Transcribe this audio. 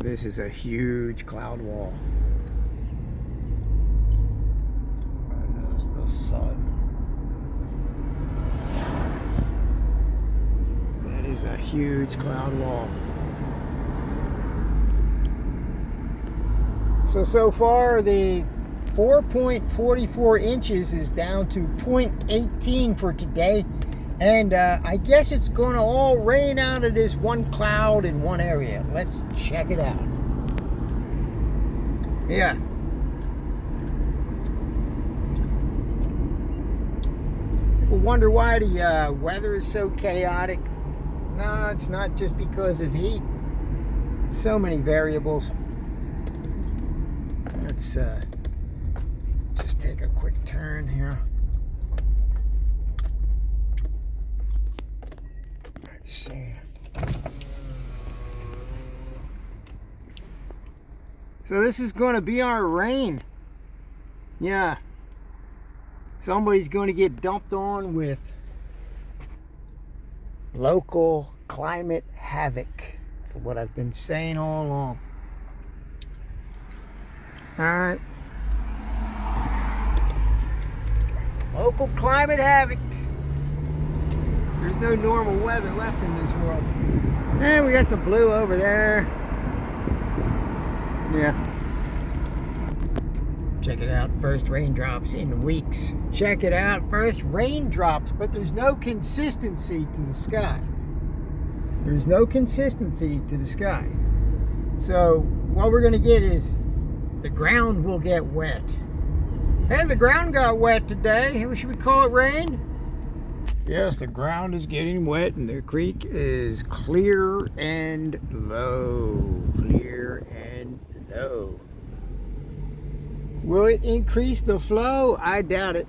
this is a huge cloud wall. There's the sun. That is a huge cloud wall. So far the 4.44 inches is down to 0.18 for today. And I guess it's going to all rain out of this one cloud in one area. Let's check it out. Yeah. People wonder why the weather is so chaotic. No, it's not just because of heat. So many variables. Let's just take a quick turn here. Let's see. So this is going to be our rain. Yeah. Somebody's going to get dumped on with local climate havoc. That's what I've been saying all along. All right. Local climate havoc. There's no normal weather left in this world. And we got some blue over there. Yeah. Check it out. First raindrops in weeks. Check it out. First raindrops. But there's no consistency to the sky. There's no consistency to the sky. So what we're going to get is the ground will get wet. And the ground got wet today. Should we call it rain? Yes, the ground is getting wet and the creek is clear and low. Clear and low. Will it increase the flow? I doubt it.